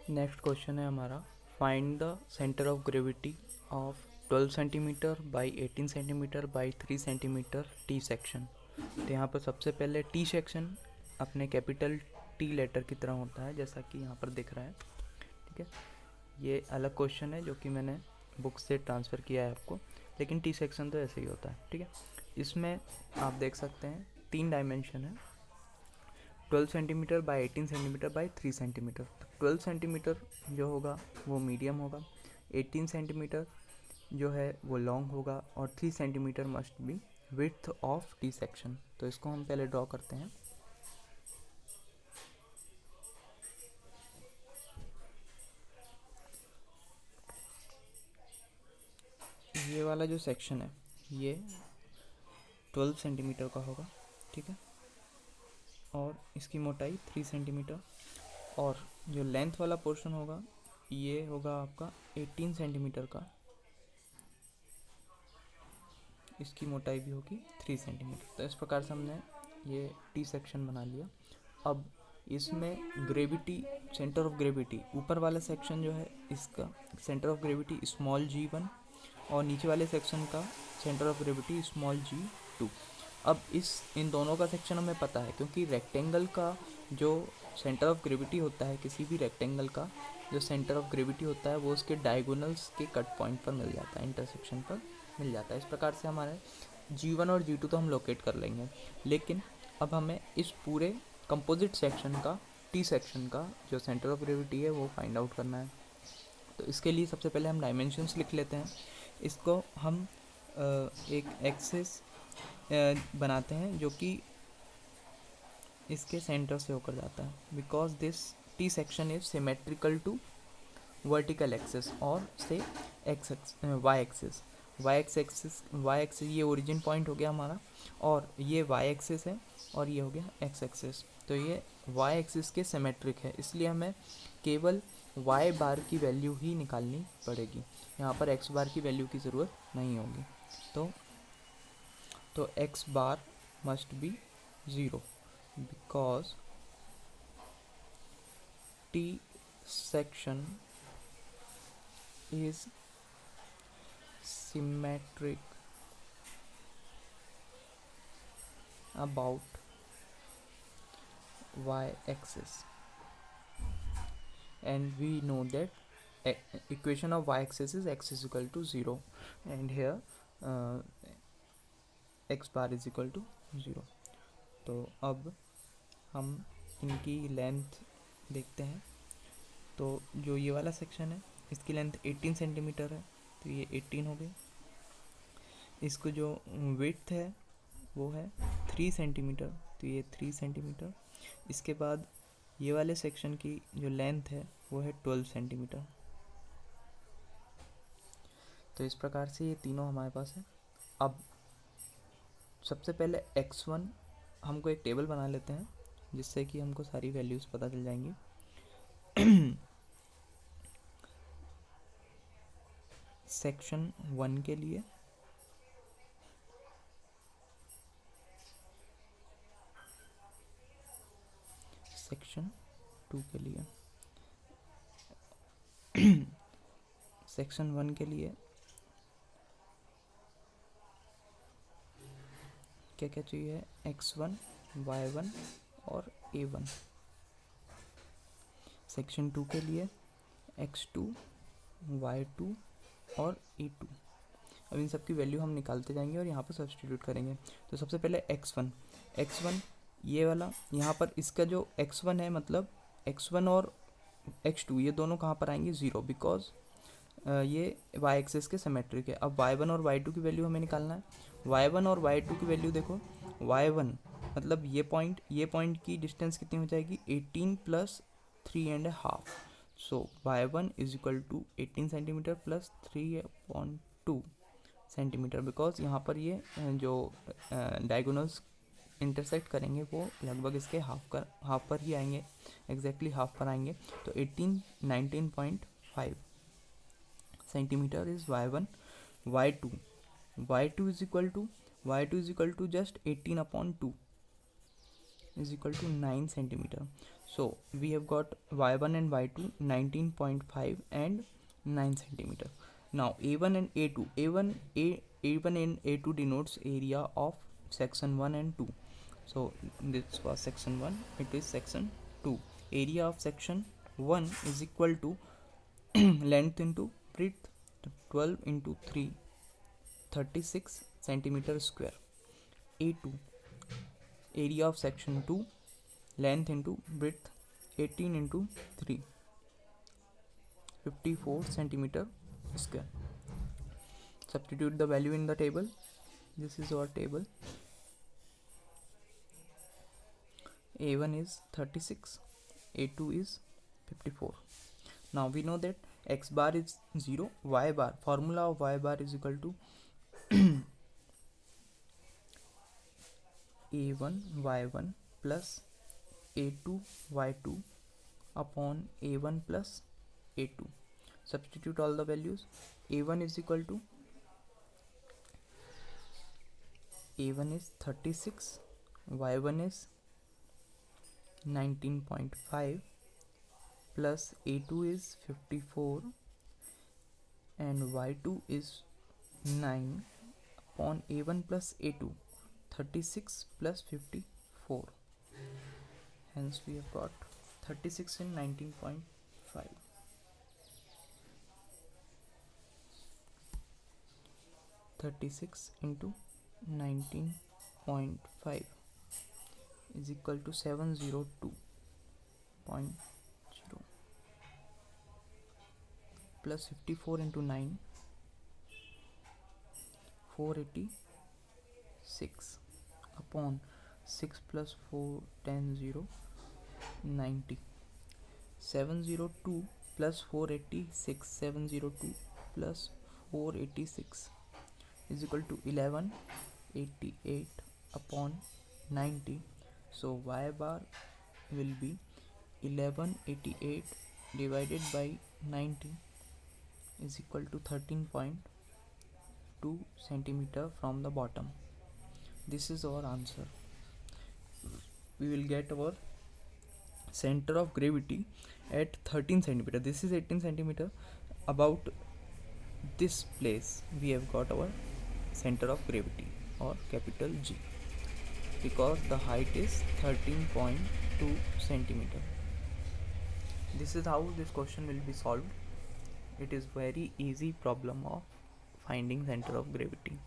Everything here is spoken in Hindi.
नेक्स्ट क्वेश्चन है हमारा, find the centre of gravity of 12 centimetre by 18 centimetre by 3 centimetre T section. तो यहाँ पर सबसे पहले टी सेक्शन अपने कैपिटल टी लेटर की तरह होता है, जैसा कि यहाँ पर दिख रहा है। ठीक है, ये अलग क्वेश्चन है जो कि मैंने बुक से ट्रांसफ़र किया है आपको, लेकिन टी सेक्शन तो ऐसे ही होता है। ठीक है, इसमें आप देख सकते हैं 3 डायमेंशन है, 12 centimetre by 18 centimetre by 3 centimetre. तो 12 सेंटीमीटर जो होगा वो मीडियम होगा, 18 सेंटीमीटर जो है वो लॉन्ग होगा, और 3 centimetre must be width of T section. तो इसको हम पहले ड्रॉ करते हैं। ये वाला जो सेक्शन है ये 12 सेंटीमीटर का होगा। ठीक है, और इसकी मोटाई 3 सेंटीमीटर, और जो लेंथ वाला पोर्शन होगा ये होगा आपका 18 सेंटीमीटर का, इसकी मोटाई भी होगी 3 सेंटीमीटर। तो इस प्रकार से हमने ये टी सेक्शन बना लिया। अब इसमें ग्रेविटी, सेंटर ऑफ ग्रेविटी, ऊपर वाला सेक्शन जो है इसका centre of gravity small g1, और नीचे वाले सेक्शन का centre of gravity small g2। अब इन दोनों का सेक्शन हमें पता है, क्योंकि रेक्टेंगल का जो सेंटर ऑफ ग्रेविटी होता है, किसी भी रेक्टेंगल का जो सेंटर ऑफ ग्रेविटी होता है वो उसके डायगोनल्स के कट पॉइंट पर मिल जाता है, इंटरसेक्शन पर मिल जाता है। इस प्रकार से हमारे g1 और g2 तो हम लोकेट कर लेंगे, लेकिन अब हमें इस पूरे कंपोजिट सेक्शन का, टी सेक्शन का जो सेंटर ऑफ ग्रेविटी है वो फाइंड आउट करना है। तो इसके लिए सबसे पहले हम डायमेंशंस लिख लेते हैं। इसको हम एक एक्सिस बनाते हैं जो कि इसके सेंटर से होकर जाता है, because this T section is symmetrical to vertical axis और से वाई एक्सिस। वाई एक्सिस ये ओरिजिन पॉइंट हो गया हमारा, और ये वाई एक्सिस है, और ये हो गया एक्स एक्सिस। तो ये वाई एक्सिस के सिमेट्रिक है, इसलिए हमें केवल वाई बार की वैल्यू ही निकालनी पड़ेगी, यहाँ पर एक्स बार की वैल्यू की ज़रूरत नहीं होगी। तो x bar must be 0, because T section is symmetric about y-axis, and we know that equation of y-axis is x is equal to 0, and here x bar is equal to 0। तो अब हम इनकी लेंथ देखते हैं। तो जो ये वाला सेक्शन है इसकी लेंथ 18 सेंटीमीटर है, तो ये 18 हो गई। इसको जो विड्थ है वो है 3 सेंटीमीटर, तो ये 3 सेंटीमीटर। इसके बाद ये वाले सेक्शन की जो लेंथ है वो है 12 सेंटीमीटर। तो इस प्रकार से ये तीनों हमारे पास है। अब सबसे पहले x1 हमको एक टेबल बना लेते हैं, जिससे कि हमको सारी वैल्यूज़ पता चल जाएंगी। सेक्शन 1 के लिए सेक्शन 2 के लिए सेक्शन 1 के लिए क्या क्या चाहिए, x1, y1 और a1। सेक्शन 2 के लिए x2, y2 और a2। अब इन सब की वैल्यू हम निकालते जाएंगे और यहाँ पर सब्सटीट्यूट करेंगे। तो सबसे पहले x1 ये वाला, यहाँ पर इसका जो x1 है, मतलब x1 और x2 ये दोनों कहाँ पर आएंगे, 0, बिकॉज ये y एक्सिस के सिमेट्रिक है। अब y1 और y2 की वैल्यू हमें निकालना है। y1 और y2 की वैल्यू देखो, y1 मतलब ये पॉइंट की डिस्टेंस कितनी हो जाएगी, 18 plus 3.5। So y1 is equal to 18 centimetre plus 3.2 centimetre, because यहाँ पर ये जो डायगोनल्स इंटरसेक्ट करेंगे वो लगभग इसके हाफ पर ही आएंगे, एग्जैक्टली हाफ पर आएंगे। तो 19.5 centimetre is y1। y2 is equal to just 18/2, is equal to 9 centimeter. So we have got y1 and y2 19.5 and 9 centimeter. Now a1 and a2, a1 and a2 denotes area of section 1 and 2. So this was section 1, it is section 2. Area of section 1 is equal to length into breadth, 12 into 3, 36 centimeter square. A2, area of section 2, length into breadth, 18 into 3, 54 centimeter square. Substitute the value in the table. This is our table. A1 is 36, A2 is 54. Now we know that x bar is 0, y bar, formula of y bar is equal to a1 y1 plus a2 y2 upon a1 plus a2. Substitute all the values. A1 is equal to a1 is 36, y1 is 19.5 plus a2 is 54 and y2 is 9 upon a1 plus a2, 36 plus 54. Hence we have got 36 and 19.5. 36 into 19.5 is equal to 702.0 plus 54 into 9, 486 upon 6 plus 4, 10, 0, 90. 702 plus 486, 702 plus 486 is equal to 1188 upon 90. So y bar will be 1188 divided by 90 is equal to 13.2 centimeter from the bottom. This is our answer. We will get our center of gravity at 13 centimeter. This is 18 centimeter. About this place we have got our center of gravity or capital G, because the height is 13.2 centimeter. This is how this question will be solved. It is very easy problem of finding center of gravity.